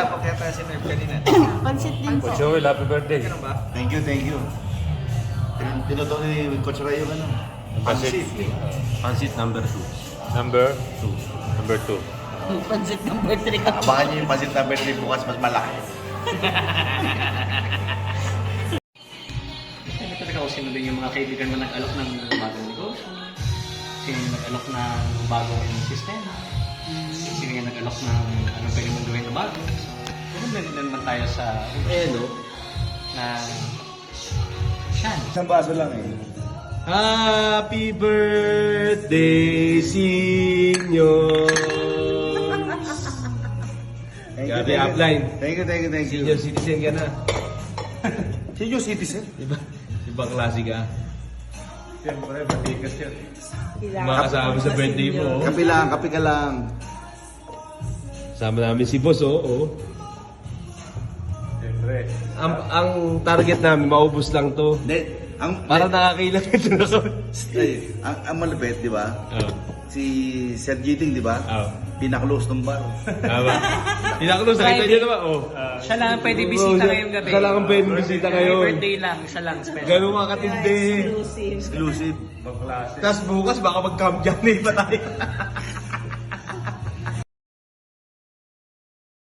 pa kaya tayo si Nerve kanina. Pansit din po. Coach Joel, happy birthday. Ganun ba? Thank you, thank you. Tinuto ni Coach Ray yung ano. Pansit. Pansit number 2. Number 2. Pansit number 3 ka. Abangan niyo yung pansit na birthday bukas mas malaki. Hindi talaga ako sinunod yung mga kaibigan mo nag-alok ng bagong negosyo. Sino yung nag-alok ng bagong sistema. Sino yung nag-alok ng anong pwede mong gawin na bago. So, ganun din naman tayo sa na siyan. Isang baso lang eh. Happy birthday, Senior! Grabe upline. Thank you, thank you, thank you. Senior citizen ka na. Senior citizen? Ibang klase ka. Siyempre, batikas yan. Makasama sa birthday mo. Kape lang, kape ka lang. Sama namin si Boss, oh. Siyempre. Ang target namin, maubos lang to. Hindi, Para nakakailan ito na ko. ang malupit, di ba? Oh. Si Sir Giting, di ba? Oh. Pinaklose ng bar. Tama. Tinakulos, nakita niyo naman, oh. Siya lang ang pwede bisita ngayong gabi. Siya lang ang pwede bisita Happy ngayon. birthday lang, siya lang special. Ganun ka katindi. Exclusive. Exclusive. Ibang klase. Tapos bukas baka mag-camp dyan eh pa tayo.